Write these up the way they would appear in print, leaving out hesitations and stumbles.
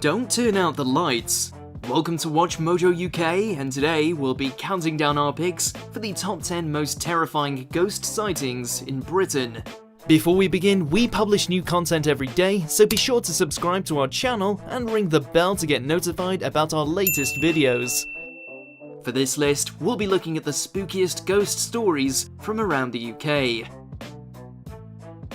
Don't turn out the lights. Welcome to Watch Mojo UK, and today we'll be counting down our picks for the top 10 most terrifying ghost sightings in Britain. Before we begin, we publish new content every day, so be sure to subscribe to our channel and ring the bell to get notified about our latest videos. For this list, we'll be looking at the spookiest ghost stories from around the UK.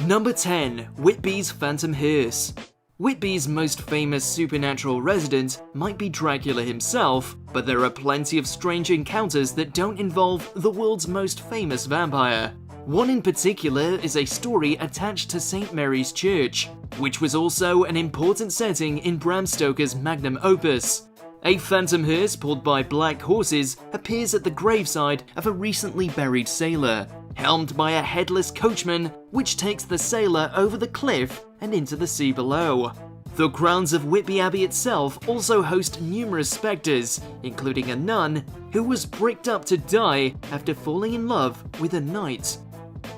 Number 10. Whitby's Phantom Hearse. Whitby's most famous supernatural resident might be Dracula himself, but there are plenty of strange encounters that don't involve the world's most famous vampire. One in particular is a story attached to St. Mary's Church, which was also an important setting in Bram Stoker's magnum opus. A phantom hearse pulled by black horses appears at the graveside of a recently buried sailor, helmed by a headless coachman which takes the sailor over the cliff and into the sea below. The grounds of Whitby Abbey itself also host numerous spectres, including a nun who was bricked up to die after falling in love with a knight.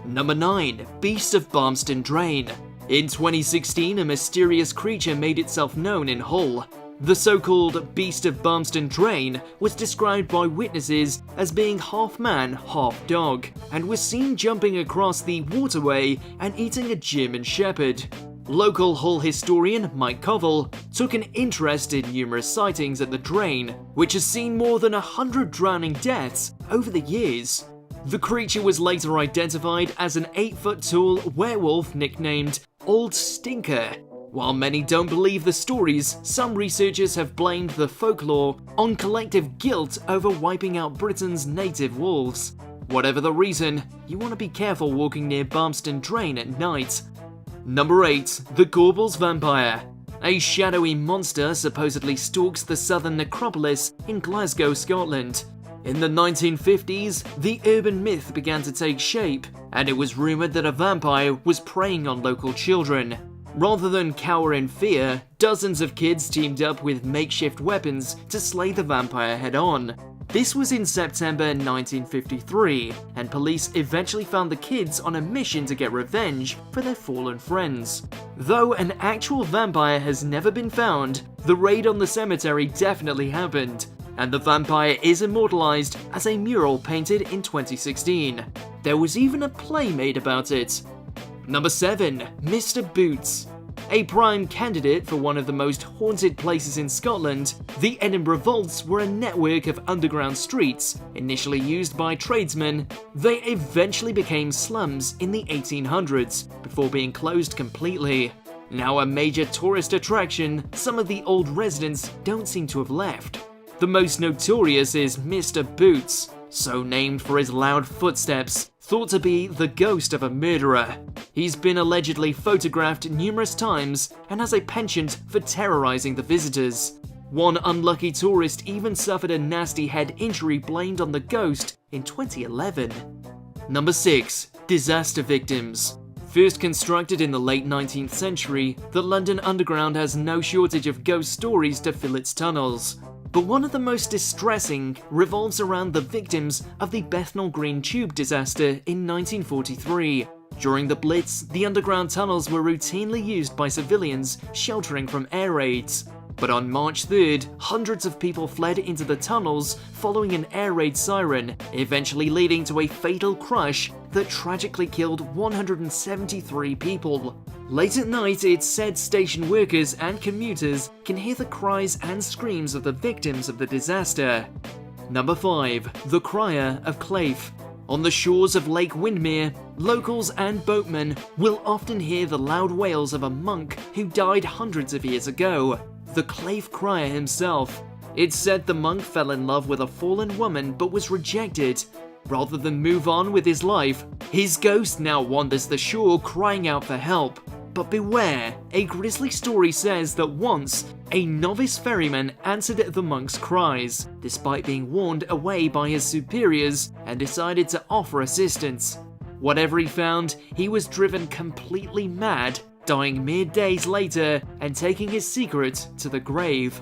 Number 9. Beast of Barmston Drain. In 2016, a mysterious creature made itself known in Hull. The so-called Beast of Barmston Drain was described by witnesses as being half man, half dog, and was seen jumping across the waterway and eating a German Shepherd. Local Hull historian Mike Covell took an interest in numerous sightings at the drain, which has seen more than 100 drowning deaths over the years. The creature was later identified as an 8-foot-tall werewolf nicknamed Old Stinker. While many don't believe the stories, some researchers have blamed the folklore on collective guilt over wiping out Britain's native wolves. Whatever the reason, you want to be careful walking near Barmston Drain at night. Number 8. The Gorbals Vampire. A shadowy monster supposedly stalks the southern necropolis in Glasgow, Scotland. In the 1950s, the urban myth began to take shape, and it was rumoured that a vampire was preying on local children. Rather than cower in fear, dozens of kids teamed up with makeshift weapons to slay the vampire head-on. This was in September 1953, and police eventually found the kids on a mission to get revenge for their fallen friends. Though an actual vampire has never been found, the raid on the cemetery definitely happened, and the vampire is immortalized as a mural painted in 2016. There was even a play made about it. Number 7. Mr. Boots. A prime candidate for one of the most haunted places in Scotland, the Edinburgh Vaults were a network of underground streets, initially used by tradesmen. They eventually became slums in the 1800s, before being closed completely. Now a major tourist attraction, some of the old residents don't seem to have left. The most notorious is Mr. Boots, so named for his loud footsteps, thought to be the ghost of a murderer. He's been allegedly photographed numerous times and has a penchant for terrorizing the visitors. One unlucky tourist even suffered a nasty head injury blamed on the ghost in 2011. Number 6. Disaster victims. First constructed in the late 19th century, the London Underground has no shortage of ghost stories to fill its tunnels. But one of the most distressing revolves around the victims of the Bethnal Green tube disaster in 1943. During the Blitz, the underground tunnels were routinely used by civilians sheltering from air raids. But on March 3rd, hundreds of people fled into the tunnels following an air raid siren, eventually leading to a fatal crush that tragically killed 173 people. Late at night, it's said station workers and commuters can hear the cries and screams of the victims of the disaster. Number 5. The Crier of Claife. On the shores of Lake Windermere, locals and boatmen will often hear the loud wails of a monk who died hundreds of years ago, the Claife Crier himself. It's said the monk fell in love with a fallen woman but was rejected. Rather than move on with his life, his ghost now wanders the shore crying out for help. But beware, a grisly story says that once, a novice ferryman answered the monk's cries, despite being warned away by his superiors, and decided to offer assistance. Whatever he found, he was driven completely mad, dying mere days later and taking his secret to the grave.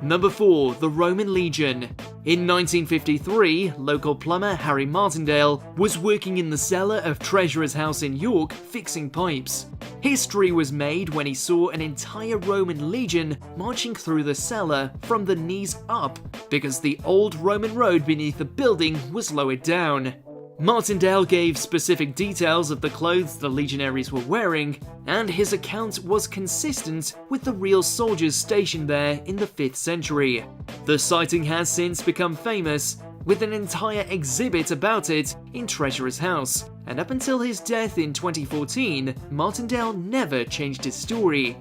Number 4. The Roman Legion. In 1953, local plumber Harry Martindale was working in the cellar of Treasurer's House in York fixing pipes. History was made when he saw an entire Roman legion marching through the cellar from the knees up because the old Roman road beneath the building was lowered down. Martindale gave specific details of the clothes the legionaries were wearing, and his account was consistent with the real soldiers stationed there in the 5th century. The sighting has since become famous, with an entire exhibit about it in Treasurer's House, and up until his death in 2014, Martindale never changed his story.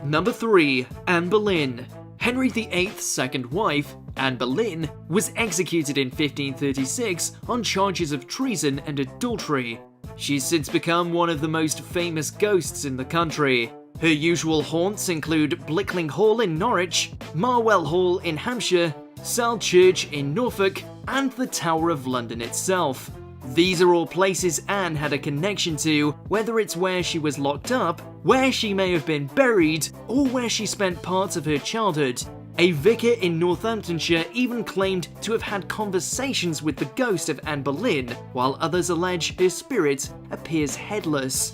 Number 3. Anne Boleyn. Henry VIII's second wife, Anne Boleyn, was executed in 1536 on charges of treason and adultery. She's since become one of the most famous ghosts in the country. Her usual haunts include Blickling Hall in Norwich, Marwell Hall in Hampshire, Sal Church in Norfolk, and the Tower of London itself. These are all places Anne had a connection to, whether it's where she was locked up, where she may have been buried, or where she spent parts of her childhood. A vicar in Northamptonshire even claimed to have had conversations with the ghost of Anne Boleyn, while others allege her spirit appears headless.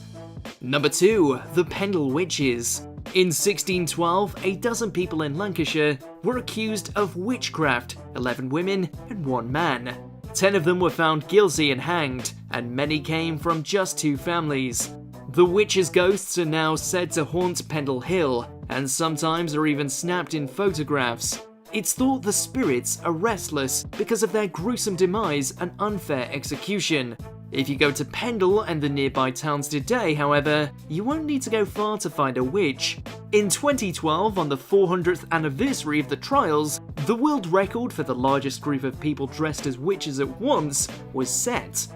Number 2. The Pendle Witches. In 1612, a dozen people in Lancashire were accused of witchcraft, 11 women and 1 man. 10 of them were found guilty and hanged, and many came from just 2 families. The witches' ghosts are now said to haunt Pendle Hill, and sometimes are even snapped in photographs. It's thought the spirits are restless because of their gruesome demise and unfair execution. If you go to Pendle and the nearby towns today, however, you won't need to go far to find a witch. In 2012, on the 400th anniversary of the trials, the world record for the largest group of people dressed as witches at once was set.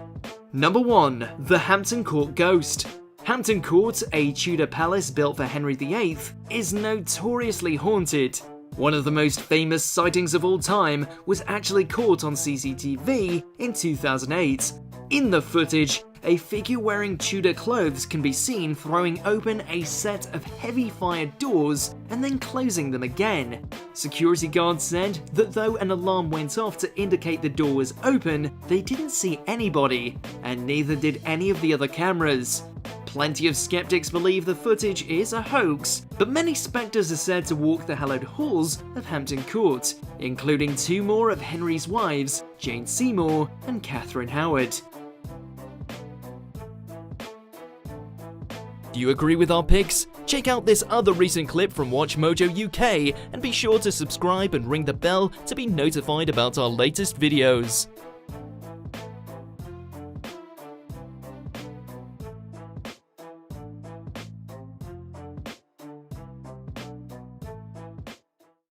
Number 1. The Hampton Court Ghost. Hampton Court, a Tudor palace built for Henry VIII, is notoriously haunted. One of the most famous sightings of all time was actually caught on CCTV in 2008. In the footage, a figure wearing Tudor clothes can be seen throwing open a set of heavy fire doors and then closing them again. Security guards said that though an alarm went off to indicate the door was open, they didn't see anybody, and neither did any of the other cameras. Plenty of skeptics believe the footage is a hoax, but many spectres are said to walk the hallowed halls of Hampton Court, including 2 more of Henry's wives, Jane Seymour and Catherine Howard. Do you agree with our picks? Check out this other recent clip from WatchMojo UK and be sure to subscribe and ring the bell to be notified about our latest videos.